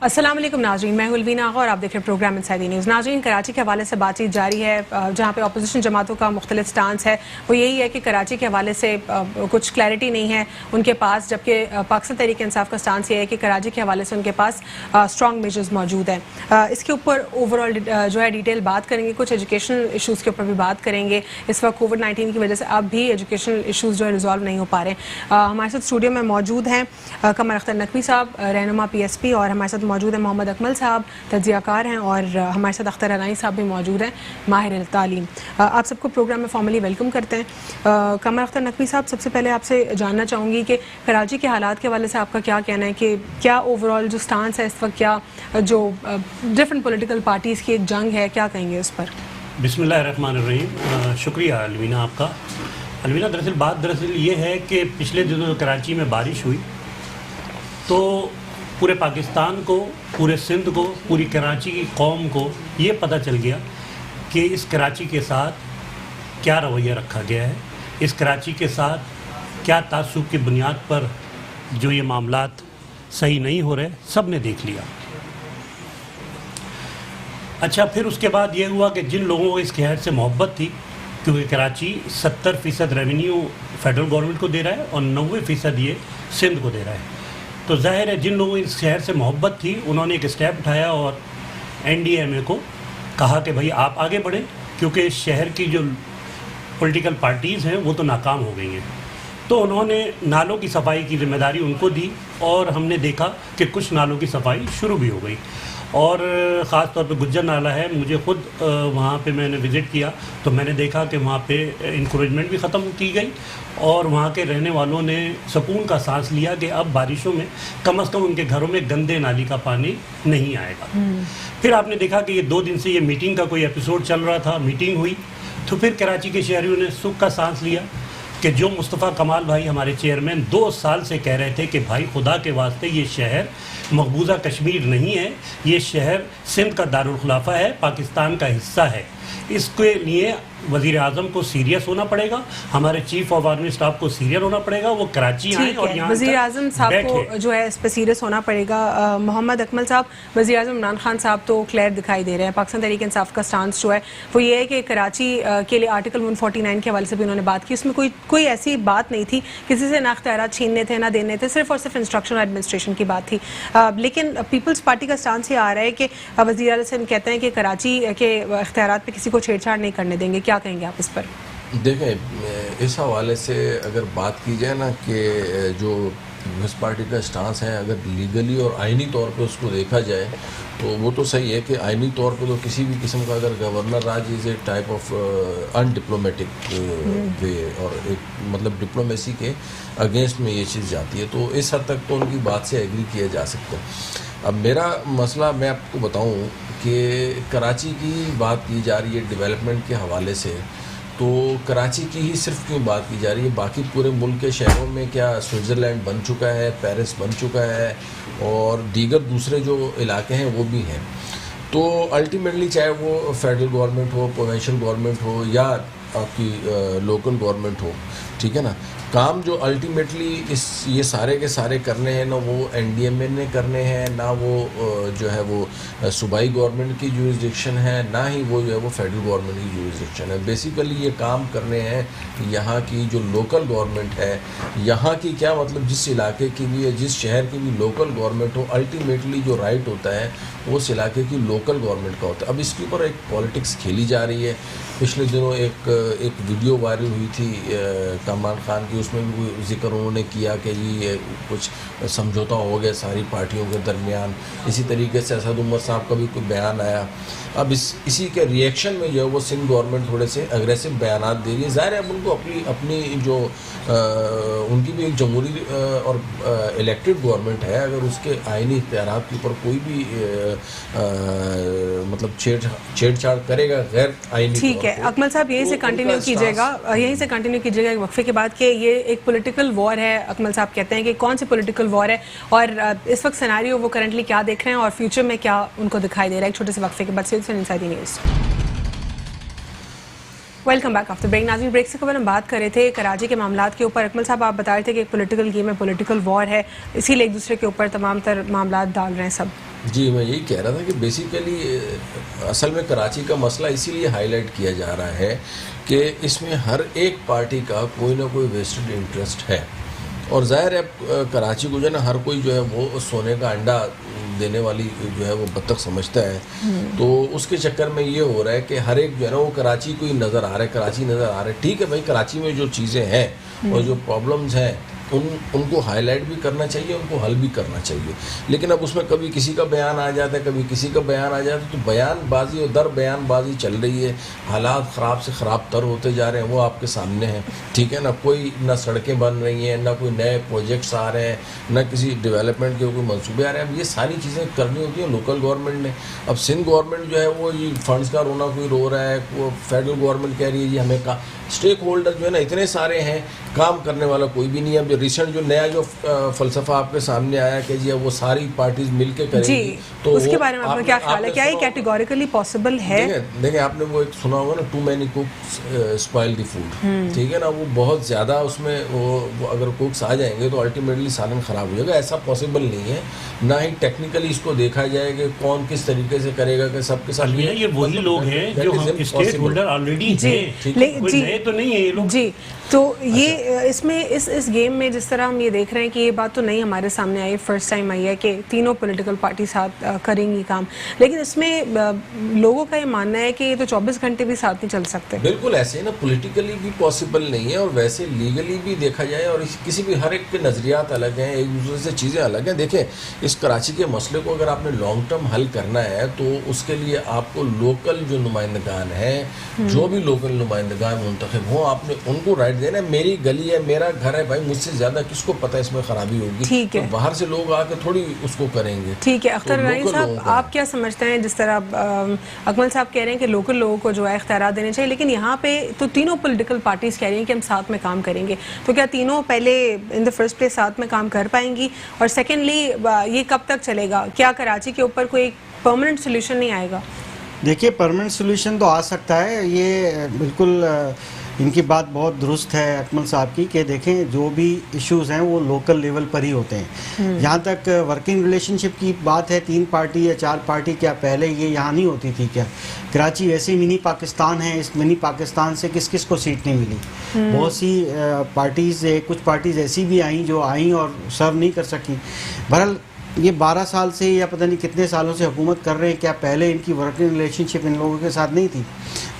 अस्सलाम वालेकुम नाज़रीन, मैं उलवीना आगा और आप देख रहे हैं प्रोग्राम इनसाइड द न्यूज़। नाज़रीन, कराची के हवाले से बातचीत जारी है, जहाँ पे अपोजिशन जमातों का मुख्तलिफ स्टांस है। वो यही है कि कराची के हवाले से कुछ क्लैरिटी नहीं है उनके पास, जबकि पाकिस्तान तहरीक इंसाफ का स्टांस ये है कि कराची के हवाले से उनके पास स्ट्रॉन्ग मेजर्स मौजूद हैं। इसके ऊपर ओवरऑल जो है डिटेल बात करेंगे, कुछ एजुकेशनल इशूज़ के ऊपर भी बात करेंगे। इस वक्त कोविड-19 की वजह से अब भी एजुकेशनल इशूज़ जो है रिजॉल्व नहीं हो पा रहे। हमारे साथ स्टूडियो में मौजूद हैं कमर अख्तर नकवी साहब, रहनुमा PSP, और हमारे साथ मौजूद है मोहम्मद अकमल साहब, तज्जियाकार हैं, और हमारे साथ अख्तर अनाई साहब भी मौजूद हैं, माहिर तालीम। आप सबको प्रोग्राम में फॉर्मली वेलकम करते हैं। कमर अख्तर नकवी साहब, सबसे पहले आपसे जानना चाहूँगी कि कराची के हालात के हवाले से आपका क्या कहना है कि क्या ओवरऑल जो स्टांस है इस वक्त, क्या जो डिफरेंट पॉलिटिकल पार्टीज़ की एक जंग है, क्या कहेंगे उस पर? बिस्मिल्लाहिर्रहमानिर्रहीम। शुक्रिया अलवीना आपका। अलवीना, दरअसल ये है कि पिछले दिनों कराची में बारिश हुई तो पूरे पाकिस्तान को, पूरे सिंध को, पूरी कराची की कौम को ये पता चल गया कि इस कराची के साथ क्या रवैया रखा गया है, इस कराची के साथ क्या तासुब की बुनियाद पर जो ये मामलात सही नहीं हो रहे, सब ने देख लिया। अच्छा, फिर उसके बाद ये हुआ कि जिन लोगों को इस शहर से मोहब्बत थी, क्योंकि कराची 70% रेवेन्यू फेडरल गवर्नमेंट को दे रहा है और 90% ये सिंध को दे रहा है, तो जाहिर है जिन लोगों को इस शहर से मोहब्बत थी उन्होंने एक स्टेप उठाया और NDMA को कहा कि भाई आप आगे बढ़े, क्योंकि इस शहर की जो पॉलिटिकल पार्टीज़ हैं वो तो नाकाम हो गई हैं। तो उन्होंने नालों की सफाई की जिम्मेदारी उनको दी और हमने देखा कि कुछ नालों की सफाई शुरू भी हो गई, और ख़ास तौर पे गुज्जर नाला है, मुझे ख़ुद वहाँ पे मैंने विज़िट किया तो मैंने देखा कि वहाँ पे इंकरेजमेंट भी ख़त्म की गई और वहाँ के रहने वालों ने सुकून का सांस लिया कि अब बारिशों में कम से कम उनके घरों में गंदे नाली का पानी नहीं आएगा। फिर आपने देखा कि ये 2 दिन से ये मीटिंग का कोई एपिसोड चल रहा था, मीटिंग हुई तो फिर कराची के शहरियों ने सुख का सांस लिया कि जो मुस्तफ़ा कमाल भाई हमारे चेयरमैन 2 साल से कह रहे थे कि भाई खुदा के वास्ते ये शहर मकबूजा कश्मीर नहीं है, ये शहर सिंध का दारुल खुलाफा है, पाकिस्तान का हिस्सा है, इसके लिए वज़ीर आज़म को सीरियस होना पड़ेगा, हमारे चीफ ऑफ आर्मी स्टाफ को सीरियस होना पड़ेगा, वो कराची आए और यहाँ वज़ीर आज़म साहब को जो है इस पर सीरियस होना पड़ेगा। मोहम्मद अकमल साहब, वज़ीर आज़म इमरान खान साहब तो क्लियर दिखाई दे रहे हैं, पाकिस्तान तहरीक इंसाफ का स्टांस जो है वो ये है कि कराची के लिए आर्टिकल 149 के हवाले से भी उन्होंने बात की, उसमें कोई ऐसी बात नहीं थी किसी से ना इख्तियारात छीनने थे ना देने थे, सिर्फ और सिर्फ इंस्ट्रक्शन एडमिनिस्ट्रेशन की बात थी। लेकिन पीपल्स पार्टी का स्टांस ये आ रहा है कि वज़ीर आज़म कहते हैं कि कराची के इख्तियारात पे किसी को छेड़छाड़ नहीं करने देंगे, क्या कहेंगे आप इस पर? देखें, इस हवाले से अगर बात की जाए ना कि जो पीपल्स पार्टी का स्टांस है, अगर लीगली और आइनी तौर पे उसको देखा जाए तो वो तो सही है कि आइनी तौर पे तो किसी भी किस्म का अगर गवर्नर राज is a type of undiplomatic way और एक मतलब डिप्लोमेसी के अगेंस्ट में ये चीज़ जाती है, तो इस हद तक तो उनकी बात से एग्री किया जा सकता है। अब मेरा मसला मैं आपको बताऊं कि कराची की बात की जा रही है डेवलपमेंट के हवाले से, तो कराची की ही सिर्फ क्यों बात की जा रही है, बाकी पूरे मुल्क के शहरों में क्या स्विट्ज़रलैंड बन चुका है, पेरिस बन चुका है और दीगर दूसरे जो इलाके हैं वो भी हैं। तो अल्टीमेटली चाहे वो फेडरल गवर्नमेंट हो, प्रोविंशियल गवर्नमेंट हो या आपकी लोकल गवर्नमेंट हो, ठीक है ना, काम जो अल्टीमेटली ये सारे के सारे करने हैं ना वो NDMA ने करने हैं, ना वो जो है वो सूबाई गवर्नमेंट की जुरिसडिक्शन है, ना ही वो जो है वो फेडरल गवर्नमेंट की जुरिसडिक्शन है। बेसिकली ये काम करने हैं यहाँ की जो लोकल गवर्नमेंट है, यहाँ की क्या मतलब जिस इलाके की भी, जिस शहर की भी लोकल गवर्नमेंट हो, अल्टीमेटली जो राइट होता है वो उस इलाके की लोकल गवर्नमेंट का होता है। अब इसके ऊपर एक पॉलिटिक्स खेली जा रही है। पिछले दिनों एक वीडियो वायरल हुई थी कमरान खान की, उसमें भी जिक्र उन्होंने किया कि ये कुछ समझौता हो गया सारी पार्टियों के दरमियान। इसी तरीके से असद उमर साहब का भी कोई बयान आया। अब इसी के रिएक्शन में जो है वो सिंध गवर्नमेंट थोड़े से अग्रेसिव बयानात दे रही है। ज़ाहिर है अब उनको अपनी जो उनकी भी एक जमहूरी और इलेक्टेड गवर्नमेंट है, अगर उसके आइनी इख्तियारात के ऊपर कोई भी मतलब छेड़छाड़ करेगा गैर आइनी, ठीक है अकमल साहब, यहीं से कंटिन्यू कीजिएगा एक वक्फे के बाद कि ये एक पॉलिटिकल वॉर है। अकमल साहब कहते हैं कि कौन सी पॉलिटिकल वॉर है और इस वक्त सिनेरियो वो करंटली क्या देख रहे हैं और फ्यूचर में क्या उनको दिखाई दे रहा है। एक छोटे से वक्फे के बाद से inside the news. Welcome back after break. नाज़रीन, ब्रेक से कबल हम बात कर रहे थे कराची के मामलात के ऊपर। अकमल साहब, आप बता रहे थे कि एक पॉलिटिकल गेम है, पॉलिटिकल वॉर है, इसीलिए एक दूसरे के ऊपर तमाम तर मामलात डाल रहे हैं सब। जी, मैं यही कह रहा था कि बेसिकली असल में कराची का मसला इसीलिए हाईलाइट किया जा रहा है कि इसमें हर एक पार्टी का कोई ना कोई वेस्टेड इंटरेस्ट है, और ज़ाहिर है कराची को जो है ना हर कोई जो है वो सोने का अंडा देने वाली जो है वो बत्तख समझता है। तो उसके चक्कर में ये हो रहा है कि हर एक जो है ना वो कराची को ही नज़र आ रहा है, कराची नज़र आ रहा है। ठीक है भाई, कराची में जो चीज़ें हैं और जो प्रॉब्लम्स हैं उनको हाईलाइट भी करना चाहिए, उनको हल भी करना चाहिए, लेकिन अब उसमें कभी किसी का बयान आ जाता है, कभी किसी का बयान आ जाता है, तो बयानबाजी और दर बयानबाजी चल रही है। हालात ख़राब से ख़राब तर होते जा रहे हैं, वो आपके सामने हैं। ठीक है ना, कोई ना सड़कें बन रही हैं, ना कोई नए प्रोजेक्ट्स आ रहे हैं, ना किसी डेवलपमेंट के कोई मंसूबे आ रहे हैं। अब ये सारी चीज़ें करनी होती हैं लोकल गवर्नमेंट ने। अब सिंध गवर्नमेंट जो है वो ये फंड्स का रोना कोई रो रहा है, वो फेडरल गवर्नमेंट कह रही है जी हमें का स्टेक होल्डर जो है ना इतने सारे हैं, काम करने वाला कोई भी नहीं है। अब जो रिसेंट जो नया जो फ़लसफ़ा आपके सामने आया कि जी अब वो सारी पार्टीज मिलके करेंगी, तो उसके बारे में आपका क्या ख्याल है? क्या ये कैटेगोरिकली पॉसिबल है? देखिए आपने वो एक सुना होगा ना, too many cooks spoil the food. ठीक है ना, वो बहुत ज़्यादा उसमें वो अगर कुक्स आ जाएंगे तो अल्टीमेटली सालन ख़राब हो जाएगा। ऐसा पॉसिबल नहीं है, ना ही टेक्निकली इसको देखा जाए कि कौन किस तरीके से करेगा कि सबके साथ। ये वही लोग हैं जो स्टेट होल्डर ऑलरेडी हैं, तो नहीं है ये लोग जी। तो ये इसमें इस गेम में जिस तरह हम ये देख रहे हैं कि ये बात तो नहीं हमारे सामने आई, फर्स्ट टाइम आई है कि तीनों पॉलिटिकल पार्टी साथ करेंगी काम, लेकिन इसमें लोगों का ये मानना है कि ये तो 24 घंटे भी साथ नहीं चल सकते। बिल्कुल ऐसे ही ना, पॉलिटिकली भी पॉसिबल नहीं है और वैसे लीगली भी देखा जाए, और किसी भी हर एक के नज़रियात अलग हैं, एक दूसरे से चीज़ें अलग हैं। देखें, इस कराची के मसले को अगर आपने लॉन्ग टर्म हल करना है तो उसके लिए आपको लोकल जो नुमाइंदगान हैं, जो भी लोकल नुमाइंदगान मुंतखब हों, आपने उनको राइट देना। मेरी गली है, मेरा घर है, भाई मुझसे ज़्यादा किसको पता है इसमें खराबी होगी? ठीक है, तो बाहर से लोग आके थोड़ी उसको करेंगे। ठीक है। अख्तर रानी साहब, आप क्या समझते हैं? जिस तरह अकमल साहब कह रहे हैं कि लोकल लोगों को जो है इख्तियार देने चाहिए, लेकिन यहाँ पे तो तीनों पॉलिटिकल पार्टीज कह रही हैं कि हम साथ में काम करेंगे, तो क्या तीनों पहले इन द फर्स्ट प्लेस साथ में काम कर पाएंगी? और सेकेंडली, ये कब तक चलेगा? क्या कराची के ऊपर कोई परमानेंट सोल्यूशन नहीं आएगा? देखिए, परमानेंट सोल्यूशन तो आ सकता है, ये बिल्कुल इनकी बात बहुत दुरुस्त है अकमल साहब की कि देखें जो भी इश्यूज़ हैं वो लोकल लेवल पर ही होते हैं। जहाँ तक वर्किंग रिलेशनशिप की बात है, 3 पार्टी या 4 पार्टी, क्या पहले ये यहाँ नहीं होती थी क्या? कराची वैसे मिनी पाकिस्तान है, इस मिनी पाकिस्तान से किस किस को सीट नहीं मिली? बहुत सी पार्टीज़, कुछ पार्टीज़ ऐसी भी आई जो आई और सर्व नहीं कर सकी। बहरहाल ये 12 साल से या पता नहीं कितने सालों से हुकूमत कर रहे हैं, क्या पहले इनकी वर्किंग रिलेशनशिप इन लोगों के साथ नहीं थी?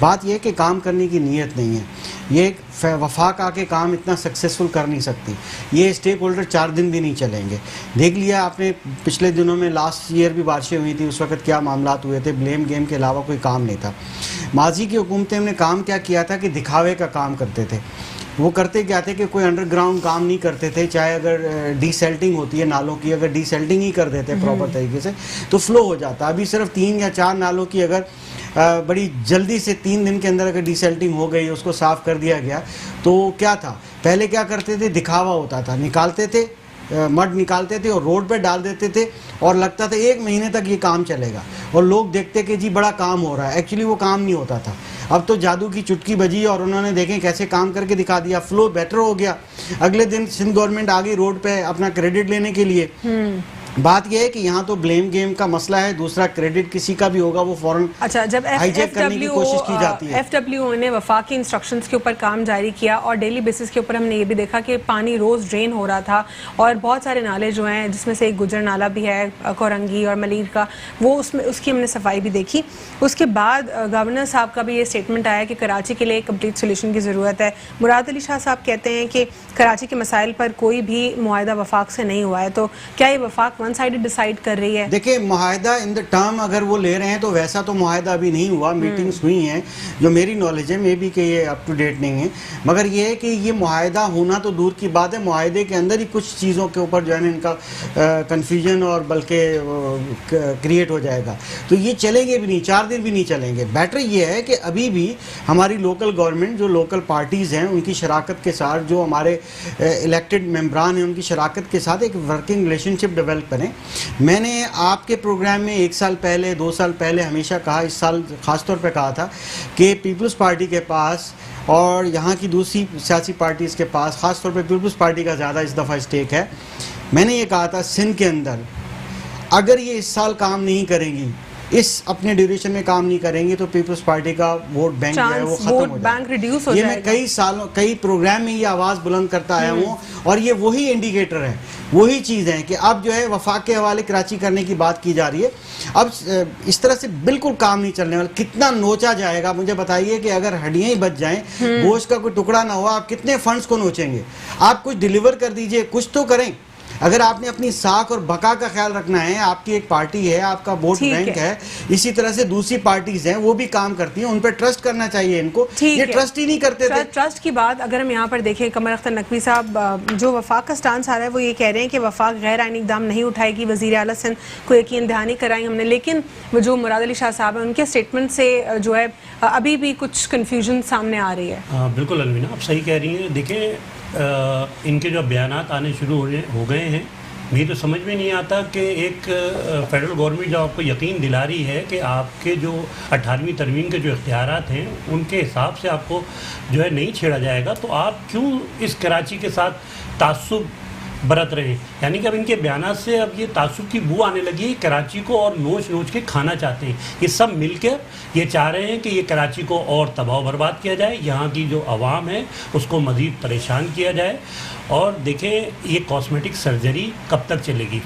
बात यह कि काम करने की नीयत नहीं है। ये वफाक आके काम इतना सक्सेसफुल कर नहीं सकती। ये स्टेक होल्डर 4 दिन भी नहीं चलेंगे। देख लिया आपने, पिछले दिनों में लास्ट ईयर भी बारिशें हुई थी, उस वक्त क्या मामलात हुए थे। ब्लेम गेम के अलावा कोई काम नहीं था। माजी की हुकूमतें ने काम क्या किया था कि दिखावे का काम करते थे। वो करते क्या थे कि कोई अंडरग्राउंड काम नहीं करते थे। चाहे अगर डीसेल्टिंग होती है नालों की, अगर डीसेल्टिंग ही कर देते प्रॉपर तरीके से तो फ्लो हो जाता। अभी सिर्फ 3 या 4 नालों की अगर बड़ी जल्दी से 3 दिन के अंदर अगर डीसेल्टिंग हो गई, उसको साफ़ कर दिया गया, तो क्या था? पहले क्या करते थे? दिखावा होता था, निकालते थे, मड निकालते थे और रोड पे डाल देते थे और लगता था 1 महीने तक ये काम चलेगा और लोग देखते कि जी बड़ा काम हो रहा है। एक्चुअली वो काम नहीं होता था। अब तो जादू की चुटकी बजी और उन्होंने देखें कैसे काम करके दिखा दिया, फ्लो बेटर हो गया। अगले दिन सिंध गवर्नमेंट आ गई रोड पे अपना क्रेडिट लेने के लिए। बात यह है कि यहाँ तो ब्लेम गेम का मसला है, दूसरा क्रेडिट किसी का भी होगा वो फौरन जब हाईजैक करने की कोशिश की जाती है। FWO ने वफाकी इंस्ट्रक्शंस के ऊपर काम जारी किया और डेली बेसिस के ऊपर हमने ये भी देखा कि पानी रोज़ ड्रेन हो रहा था और बहुत सारे नाले जो हैं, जिसमें से एक गुजर नाला भी है कोरंगी और मलीर का, वो उसकी हमने सफाई भी देखी। उसके बाद गवर्नर साहब का भी ये स्टेटमेंट आया कि कराची के लिए कंप्लीट सोल्यूशन की ज़रूरत है। मुराद अली शाह साहब कहते हैं कि कराची के मसाइल पर कोई भी मुआहदा वफाक से नहीं हुआ है, तो क्या ये वफाक वन साइडेड डिसाइड कर रही है? देखिए, मुआहदा इन द टर्म अगर वो ले रहे हैं तो वैसा तो मुआहदा अभी नहीं हुआ। मीटिंग्स हुई हैं जो मेरी नॉलेज है, मे बी कि ये अप टू डेट नहीं है, मगर ये है कि ये मुआहदा होना तो दूर की बात है, मुआहदे के अंदर ही कुछ चीज़ों के ऊपर जो है ना इनका कन्फ्यूजन और बल्कि क्रिएट हो जाएगा। तो ये चलेंगे भी नहीं, 4 दिन भी नहीं चलेंगे। बेटर ये है कि अभी भी हमारी लोकल गवर्नमेंट, जो लोकल पार्टीज़ हैं, उनकी शराकत के साथ, जो हमारे इलेक्टेड मेम्बरान हैं, उनकी शराकत के साथ एक वर्किंग रिलेशनशिप डेवलप करें। मैंने आपके प्रोग्राम में 1 साल पहले, 2 साल पहले हमेशा कहा, इस साल ख़ास तौर पे कहा था कि पीपल्स पार्टी के पास और यहाँ की दूसरी सियासी पार्टीज़ के पास, ख़ास तौर पे पीपल्स पार्टी का ज़्यादा इस दफ़ा स्टेक है। मैंने ये कहा था सिंध के अंदर अगर ये इस साल काम नहीं करेंगी, इस अपने ड्यूरेशन में काम नहीं करेंगे, तो पीपल्स पार्टी का वोट बैंक जो है वो खत्म हो जाएगा। ये मैं कई सालों कई प्रोग्राम में ये आवाज़ बुलंद करता आया हूँ, और ये वही इंडिकेटर है, वही चीज़ है कि अब जो है वफाक के हवाले कराची करने की बात की जा रही है। अब इस तरह से बिल्कुल काम नहीं चलने वाला। कितना नोचा जाएगा मुझे बताइए कि अगर हड्डियाँ ही बच जाएं, गोश्त का कोई टुकड़ा ना हो, आप कितने फंड्स को नोचेंगे? आप कुछ डिलीवर कर दीजिए, कुछ तो करें। अगर आपने अपनी साख और बका का ख्याल रखना है, आपकी एक पार्टी है, आपका वोट बैंक है, इसी तरह से दूसरी पार्टीज हैं, वो भी काम करती हैं, उन पर ट्रस्ट करना चाहिए इनको। ये ट्रस्ट ही नहीं करते थे। ट्रस्ट की बात अगर हम यहाँ पर देखें, कमर अख्तर नकवी साहब, जो वफाक का स्टांस आ रहा है वो ये कह रहे हैं कि वफाक गैर आईनी इक़दाम नहीं उठाएगी, वज़ीर आला सिंध को यकीन दहानी कराई हमने, लेकिन वो जो मुराद अली शाह साहब हैं उनके स्टेटमेंट से जो है अभी भी कुछ कन्फ्यूजन सामने आ रही है। बिल्कुल अलवीना, आप सही कह रही हैं। देखिए, इनके जो बयानात आने शुरू हो गए हैं, मुझे तो समझ में नहीं आता कि एक फेडरल गवर्नमेंट जो आपको यकीन दिला रही है कि आपके जो 18वीं तरमीम के जो इख्तियारात हैं उनके हिसाब से आपको जो है नहीं छेड़ा जाएगा, तो आप क्यों इस कराची के साथ तासुब बरत रहे हैं? यानी कि अब इनके बयानात से अब ये तासुब की बू आने लगी है, कराची को और नोच नोच के खाना चाहते हैं। ये सब मिलकर ये चाह रहे हैं कि ये कराची को और तबाह बर्बाद किया जाए, यहाँ की जो आवाम है उसको मज़ीद परेशान किया जाए। और देखें, ये कॉस्मेटिक सर्जरी कब तक चलेगी?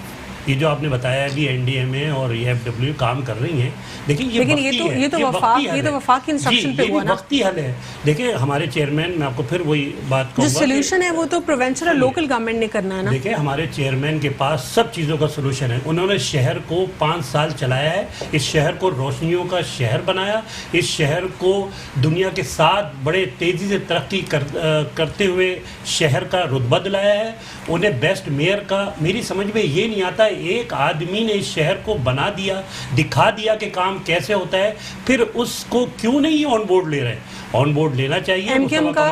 ये जो आपने बताया अभी एनडीएमए और EFW काम कर रही हैं, देखिए ये तो वफाक की इंस्ट्रक्शन पे हुआ ना, वक्ती हल है। देखिए हमारे चेयरमैन, मैं आपको फिर वही बात कहूँगा, जो सोल्यूशन है वो तो प्रोविंशियल और लोकल गवर्नमेंट ने करना है ना। देखिए हमारे चेयरमैन के पास सब चीज़ों का सोल्यूशन है। उन्होंने शहर को 5 साल चलाया है, इस शहर को रोशनियों का शहर बनाया, इस शहर को दुनिया के साथ बड़े तेज़ी से तरक्की करते हुए शहर का रुतबा दिलाया है। उन्हें बेस्ट मेयर का, मेरी समझ में ये नहीं आता, एक आदमी ने इस शहर को बना दिया, दिखा दिया कि काम कैसे होता है, फिर उसको क्यों नहीं ऑन बोर्ड ले रहे? ऑन बोर्ड लेना चाहिए। एमक्यूएम का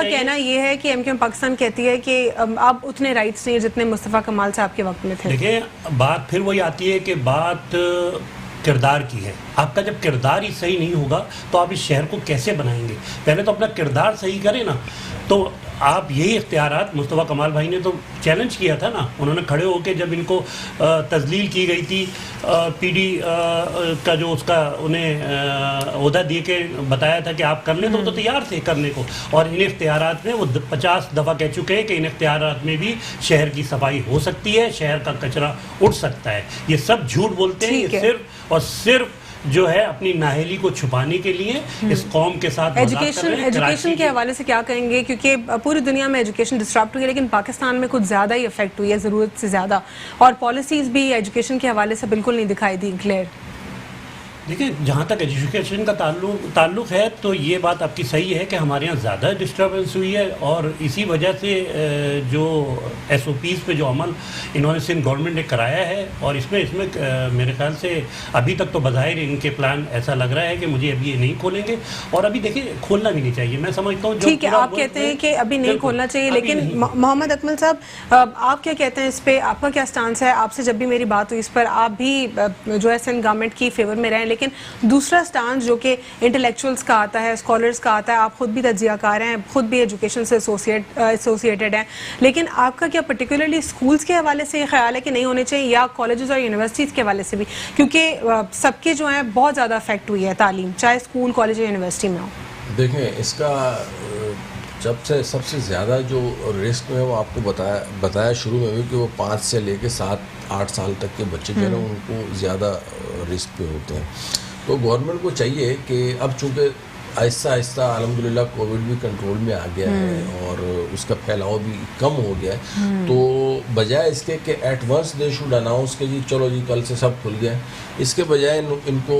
कहना ये है कि एमक्यूएम पाकिस्तान कहती है कि अब उतने राइट्स नहीं जितने मुस्तफ़ा कमाल साहब के वक्त में थे। देखिए, बात फिर वही आती है कि बात किरदार की है। आपका जब किरदार ही सही नहीं होगा तो आप इस शहर को कैसे बनाएंगे? पहले तो अपना किरदार सही करें ना। तो आप यही इख्तियारात, मुस्तफ़ा कमाल भाई ने तो चैलेंज किया था ना, उन्होंने खड़े होकर जब इनको तजलील की गई थी, PD का जो उसका उन्हें ओहदा दिए के बताया था कि आप कर लें, तो वो तो तैयार थे करने को। और इन इख्तियारात में वो 50 दफ़ा कह चुके हैं कि इन इख्तियारात में भी शहर की सफाई हो सकती है, शहर का कचरा उठ सकता है। ये सब झूठ बोलते हैं, ये सिर्फ और सिर्फ जो है अपनी नाहली को छुपाने के लिए इस कौम के साथ एजुकेशन के हवाले से क्या कहेंगे? क्योंकि पूरी दुनिया में एजुकेशन डिस्टर्ब हुई है, लेकिन पाकिस्तान में कुछ ज़्यादा ही इफेक्ट हुई है, ज़रूरत से ज़्यादा, और पॉलिसीज़ भी एजुकेशन के हवाले से बिल्कुल नहीं दिखाई दी क्लियर। देखिए, जहाँ तक एजुकेशन का ताल्लुक़ है तो ये बात आपकी सही है कि हमारे यहाँ ज़्यादा डिस्टर्बेंस हुई है, और इसी वजह से जो SOPs पे जो अमल इन्होंने सिंध गवर्नमेंट ने कराया है, और इसमें मेरे ख्याल से अभी तक तो बज़ाहिर इनके प्लान ऐसा लग रहा है कि मुझे अभी ये नहीं खोलेंगे, और अभी देखिए खोलना भी नहीं चाहिए। मैं समझता हूँ ठीक है, आप कहते हैं कि अभी नहीं खोलना चाहिए, लेकिन मोहम्मद अकमल साहब, आप क्या कहते हैं इस पर? आपका क्या स्टांस है? आपसे जब भी मेरी बात हुई इस पर, आप भी जो है सिंध गवर्नमेंट की फेवर में रहें, लेकिन दूसरा स्टांस जो कि इंटेलेक्चुअल्स का आता है, स्कॉलर्स का आता है, आप खुद भी तज्जियाकार हैं, खुद भी एजुकेशन से एसोसिएटेड हैं, लेकिन आपका क्या पर्टिकुलरली स्कूल्स के हवाले से ख्याल है कि नहीं होने चाहिए, या कॉलेजेस और यूनिवर्सिटीज़ के हवाले से भी? क्योंकि सबके जो है बहुत ज़्यादा अफेक्ट हुई है तालीम, चाहे स्कूल, कॉलेज या यूनिवर्सिटी में हो। देखें, इसका जब से सबसे ज़्यादा जो रिस्क में वो आपको बताया शुरू में भी कि वो 5 से लेके 7-8 साल तक के बच्चे जो है ना, उनको ज़्यादा रिस्क पे होते हैं। तो गवर्नमेंट को चाहिए कि अब चूँकि आहिस्ता आहिस्ता अल्हम्दुलिल्लाह कोविड भी कंट्रोल में आ गया है और उसका फैलाव भी कम हो गया है, तो बजाय इसके कि at once they should announce कि जी चलो जी कल से सब खुल गया, इसके बजाय इनको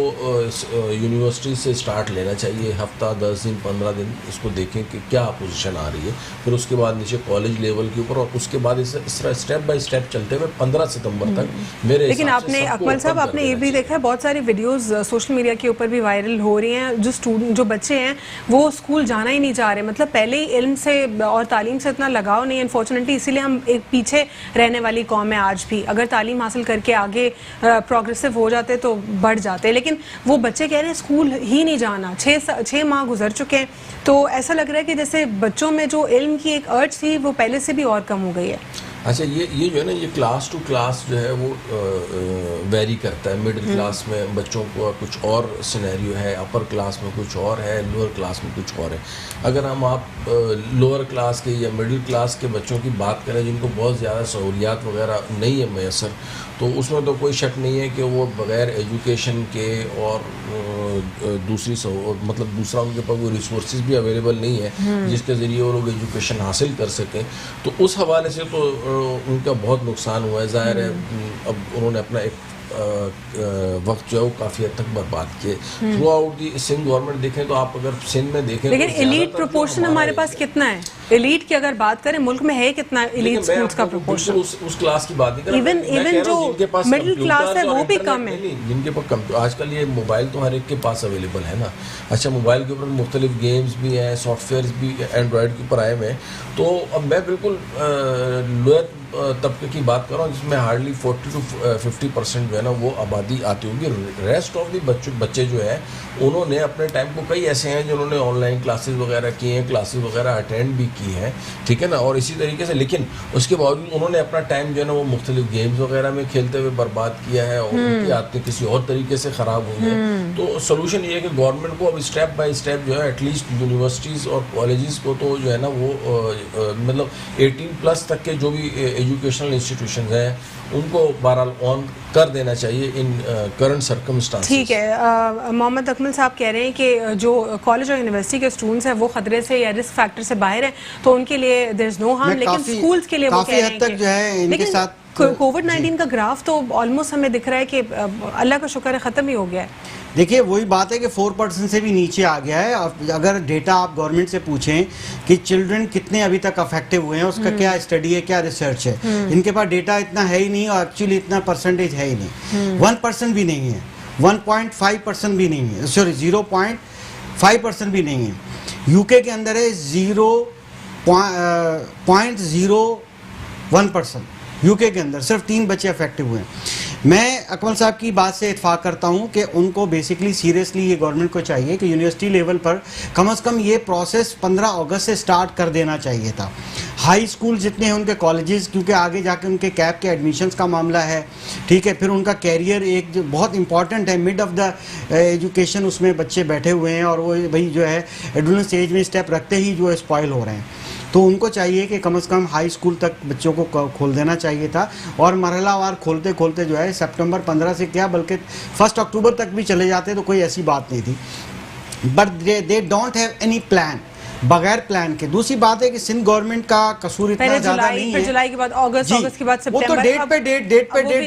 यूनिवर्सिटी से स्टार्ट लेना चाहिए। हफ्ता 10 दिन 15 दिन इसको देखें कि क्या अपोजिशन आ रही है, फिर उसके बाद नीचे कॉलेज लेवल के ऊपर, और उसके बाद इस तरह स्टेप बाय स्टेप चलते हुए 15 सितंबर तक मेरे। लेकिन आपने अकमल साहब, आपने ये भी देखा है, बहुत सारी वीडियोस सोशल मीडिया के ऊपर भी वायरल हो रही हैं, जो बच्चे हैं वो स्कूल जाना ही नहीं चाह रहे, मतलब पहले ही इल्म से और तालीम से इतना लगाव नहीं है अनफॉर्चुनेटली, इसीलिए हम एक पीछे रहने वाली कौम है आज भी। अगर तालीम हासिल करके आगे प्रोग्रेसिव हो जाते तो बढ़ जाते, लेकिन वो बच्चे कह रहे हैं स्कूल ही नहीं जाना। 6 माह गुजर चुके हैं, तो ऐसा लग रहा है कि जैसे बच्चों में जो इल्म की एक अर्ज थी वो पहले से भी और कम हो गई है। अच्छा, ये जो है ना, ये क्लास टू क्लास जो है वो वेरी करता है। मिडिल क्लास में बच्चों को कुछ और सिनेरियो है, अपर क्लास में कुछ और है, लोअर क्लास में कुछ और है। अगर हम आप लोअर क्लास के या मिडिल क्लास के बच्चों की बात करें जिनको बहुत ज़्यादा सहूलियात वगैरह नहीं है मैसर, तो उसमें तो कोई शक नहीं है कि वो बग़ैर एजुकेशन के और मतलब दूसरा उनके पास वो रिसोर्सेज भी अवेलेबल नहीं है जिसके ज़रिए वो लोग एजुकेशन हासिल कर सकें। तो उस हवाले से तो उनका बहुत नुकसान हुआ है। ज़ाहिर है अब उन्होंने अपना एक वक्त जो है वो काफ़ी हद तक बर्बाद किए। Throughout the Sindh government देखें तो आप अगर सिंध में देखें, लेकिन एलीट प्रोपोर्शन हमारे पास कितना है? एलीट की अगर बात करें मुल्क में है कितना एलीट स्कूल्स का प्रोपोर्शन? उस क्लास की बात नहीं कर रहा। इवन जो मिडिल क्लास है वो भी कम है। जिनके पास आजकल ये मोबाइल तो हर एक के पास अवेलेबल है ना। अच्छा, मोबाइल के ऊपर मुख्तलिफ गेम्स भी हैं, सॉफ्टवेयर भी एंड्रॉयड के ऊपर आए हुए हैं। तो अब मैं बिल्कुल लोअर तबके की बात कर रहा हूँ जिसमें हार्डली 40 to 50% जो है ना वो आबादी आती होगी। रेस्ट ऑफ दी बच्चे जो है उन्होंने अपने टाइम को, कई ऐसे हैं जिन्होंने ऑनलाइन क्लासेस वगैरह की हैं, क्लासेस वगैरह अटेंड भी की हैं, ठीक है ना, और इसी तरीके से, लेकिन उसके बावजूद उन्होंने अपना टाइम जो है ना वो मुख्तलिफ गेम्स वगैरह में खेलते हुए बर्बाद किया है और उनकी आदतें किसी और तरीके से ख़राब हुई हैं। तो सोल्यूशन ये है कि गवर्नमेंट को अब स्टेप बाई स्टेप जो है एटलीस्ट यूनिवर्सिटीज़ और कॉलेजेस को तो जो है ना वो मतलब 18+ तक के जो भी एजुकेशनल इंस्टीट्यूशंस हैं उनको बहरहाल ऑन कर देना चाहिए इन करंट सर्कमस्टांसेस। ठीक है, मोहम्मद अकमल साहब कह रहे हैं कि जो कॉलेज और यूनिवर्सिटी के स्टूडेंट्स हैं वो खतरे से या रिस्क फैक्टर से बाहर हैं, तो उनके लिए देयर इज नो हार्म, लेकिन स्कूल्स के लिए वो कह रहे हैं कि जो है इनके साथ कोविड-19 का ग्राफ तो ऑलमोस्ट हमें दिख रहा है कि अल्लाह का शुक्र है ख़त्म ही हो गया है। देखिए वही बात है कि 4% से भी नीचे आ गया है। अगर डेटा आप गवर्नमेंट से पूछें कि चिल्ड्रन कितने अभी तक अफेक्टिव हुए हैं, उसका क्या स्टडी है, क्या रिसर्च है, इनके पास डेटा इतना है ही नहीं और एक्चुअली इतना परसेंटेज है ही नहीं। 1% भी नहीं है, 1.5% भी नहीं है, सॉरी 0.5% भी नहीं है। यूके के अंदर है 0.01%। यूके के अंदर सिर्फ 3 बच्चे अफेक्टिव हुए हैं। मैं अकमल साहब की बात से इत्फाक करता हूं कि उनको बेसिकली सीरियसली ये गवर्नमेंट को चाहिए कि यूनिवर्सिटी लेवल पर कम से कम ये प्रोसेस 15 अगस्त से स्टार्ट कर देना चाहिए था। हाई स्कूल जितने हैं उनके कॉलेजेस, क्योंकि आगे जाके उनके कैप के एडमिशन्स का मामला है, ठीक है, फिर उनका कैरियर एक जो बहुत इंपॉर्टेंट है, मिड ऑफ द एजुकेशन उसमें बच्चे बैठे हुए हैं और वो भाई जो है एडोलेसेंस एज में स्टेप रखते ही जो है स्पॉइल हो रहे हैं। तो उनको चाहिए कि कम से कम हाई स्कूल तक बच्चों को खोल देना चाहिए था और मरहलावार खोलते खोलते जो है सितंबर 15 से क्या बल्कि 1 अक्टूबर तक भी चले जाते तो कोई ऐसी बात नहीं थी। But they don't have any plan, बगैर प्लान के। दूसरी बात है कि सिंध गवर्नमेंट का कसूर इतना ज्यादा नहीं है। जुलाई के बाद अगस्त के बाद सितंबर, वो तो डेट पे डेट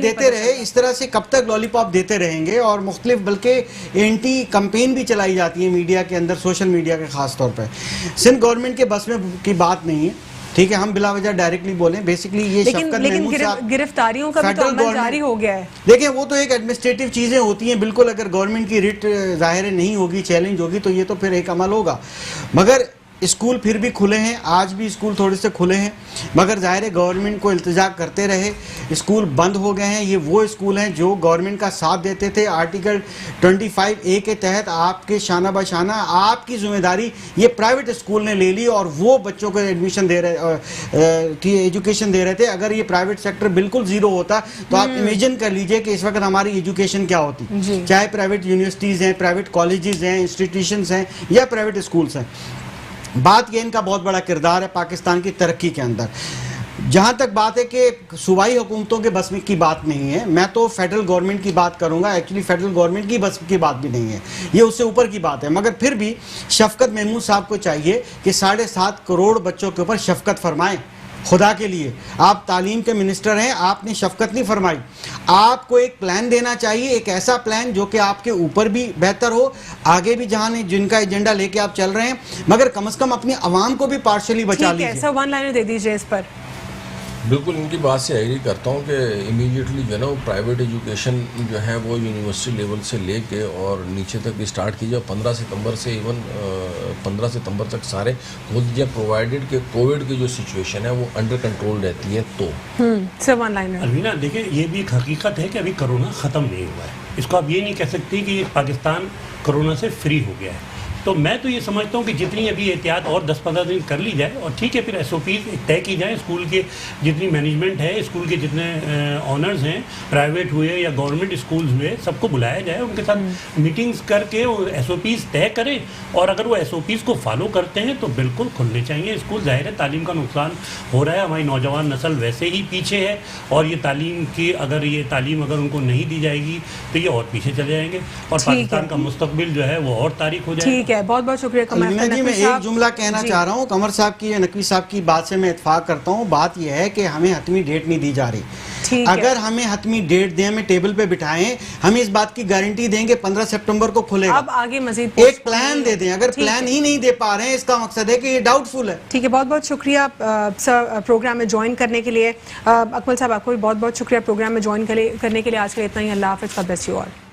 देते रहे। इस तरह से कब तक लॉलीपॉप देते रहेंगे? और मुख्तलिफ बल्कि एंटी कंपेन भी चलाई जाती है मीडिया के अंदर, सोशल मीडिया के खास तौर पर। सिंध गवर्नमेंट के बस में की बात नहीं है, ठीक है, हम बिला वजह डायरेक्टली बोलें। बेसिकली ये लेकिन गिरफ्तारियों का भी तो अमल जारी हो गया है। देखिए वो तो एक एडमिनिस्ट्रेटिव चीजें होती हैं, बिल्कुल। अगर गवर्नमेंट की रिट जाहिर नहीं होगी, चैलेंज होगी, तो ये तो फिर एक अमल होगा। मगर स्कूल फिर भी खुले हैं, आज भी स्कूल थोड़े से खुले हैं, मगर ज़ाहिर है गवर्नमेंट को इल्तिजा करते रहे। स्कूल बंद हो गए हैं। ये वो स्कूल हैं जो गवर्नमेंट का साथ देते थे। आर्टिकल 25A के तहत आपके शाना बशाना आपकी जिम्मेदारी ये प्राइवेट स्कूल ने ले ली और वो बच्चों को एडमिशन दे रहे एजुकेशन दे रहे थे। अगर ये प्राइवेट सेक्टर बिल्कुल ज़ीरो होता तो आप इमेजिन कर लीजिए कि इस वक्त हमारी एजुकेशन क्या होती, चाहे प्राइवेट यूनिवर्सिटीज़ हैं, प्राइवेट कॉलेजेस हैं, इंस्टीट्यूशंस हैं या प्राइवेट स्कूल्स हैं। बात ये इनका बहुत बड़ा किरदार है पाकिस्तान की तरक्की के अंदर। जहाँ तक बात है कि सूबाई हुकूमतों के बस में की बात नहीं है, मैं तो फेडरल गवर्नमेंट की बात करूँगा। एक्चुअली फेडरल गवर्नमेंट की बस की बात भी नहीं है, ये उससे ऊपर की बात है। मगर फिर भी शफकत महमूद साहब को चाहिए कि 7.5 करोड़ बच्चों के ऊपर शफकत फरमाएं। खुदा के लिए, आप तालीम के मिनिस्टर हैं, आपने शफकत नहीं फरमाई। आपको एक प्लान देना चाहिए, एक ऐसा प्लान जो कि आपके ऊपर भी बेहतर हो, आगे भी जहां जिनका एजेंडा लेके आप चल रहे हैं, मगर कम से कम अपनी आवाम को भी पार्शली बचा लीजिए। सर 1 लाइनर दे दीजिए इस पर। बिल्कुल इनकी बात से एग्री करता हूँ कि इमीडिएटली जो है ना वो प्राइवेट एजुकेशन जो है वो यूनिवर्सिटी लेवल से लेके और नीचे तक भी स्टार्ट कीजिए। 15 सितंबर से इवन 15 सितंबर तक सारे खोल दीजिए, प्रोवाइडेड कि कोविड की जो सिचुएशन है वो अंडर कंट्रोल रहती है। तो सर 1 लाइनर। अलवीना देखिए, ये भी एक हकीकत है कि अभी कोरोना ख़त्म नहीं हुआ है। इसको आप ये नहीं कह सकते कि ये पाकिस्तान कोरोना से फ्री हो गया है। तो मैं तो ये समझता हूँ कि जितनी अभी एहतियात और 10-15 दिन कर ली जाए, और ठीक है फिर SOPs तय की जाए, स्कूल के जितनी मैनेजमेंट है, स्कूल के जितने ऑनर्स हैं, प्राइवेट हुए या गवर्नमेंट स्कूल्स हुए, सबको बुलाया जाए, उनके साथ मीटिंग्स करके वो SOPs तय करें, और अगर वो SOPs को फॉलो करते हैं तो बिल्कुल खुलने चाहिए स्कूल। जाहिर है तालीम का नुकसान हो रहा है, हमारी नौजवान नस्ल वैसे ही पीछे है, और ये तालीम अगर उनको नहीं दी जाएगी तो ये और पीछे चले जाएंगे, और पाकिस्तान का मुस्तकबिल जो है वो और तारीख हो जाएगा। ठीक है, बहुत बहुत शुक्रिया कमर अलवीना जी, मैं एक जुमला कहना चाह रहा हूँ कमर साहब की, नकवी साहब की बात से मैं इत्फाक करता हूँ। बात यह है कि हमें हतमी डेट नहीं दी जा रही। अगर हमें हतमी डेट दें, हमें टेबल पे बिठाएं, हम इस बात की गारंटी देंगे 15 सितंबर को खुलेगा। अब आगे मजीद एक प्लान दे दें। अगर प्लान ही नहीं दे पा रहे हैं, इसका मकसद है कि ये डाउटफुल है। ठीक है, बहुत बहुत शुक्रिया सर प्रोग्राम में ज्वाइन करने के लिए। अकमल साहब, आपको भी बहुत बहुत शुक्रिया प्रोग्राम में ज्वाइन करने के लिए। आज के लिए इतना ही। अल्लाह हाफिज़, गॉड ब्लेस यू ऑल।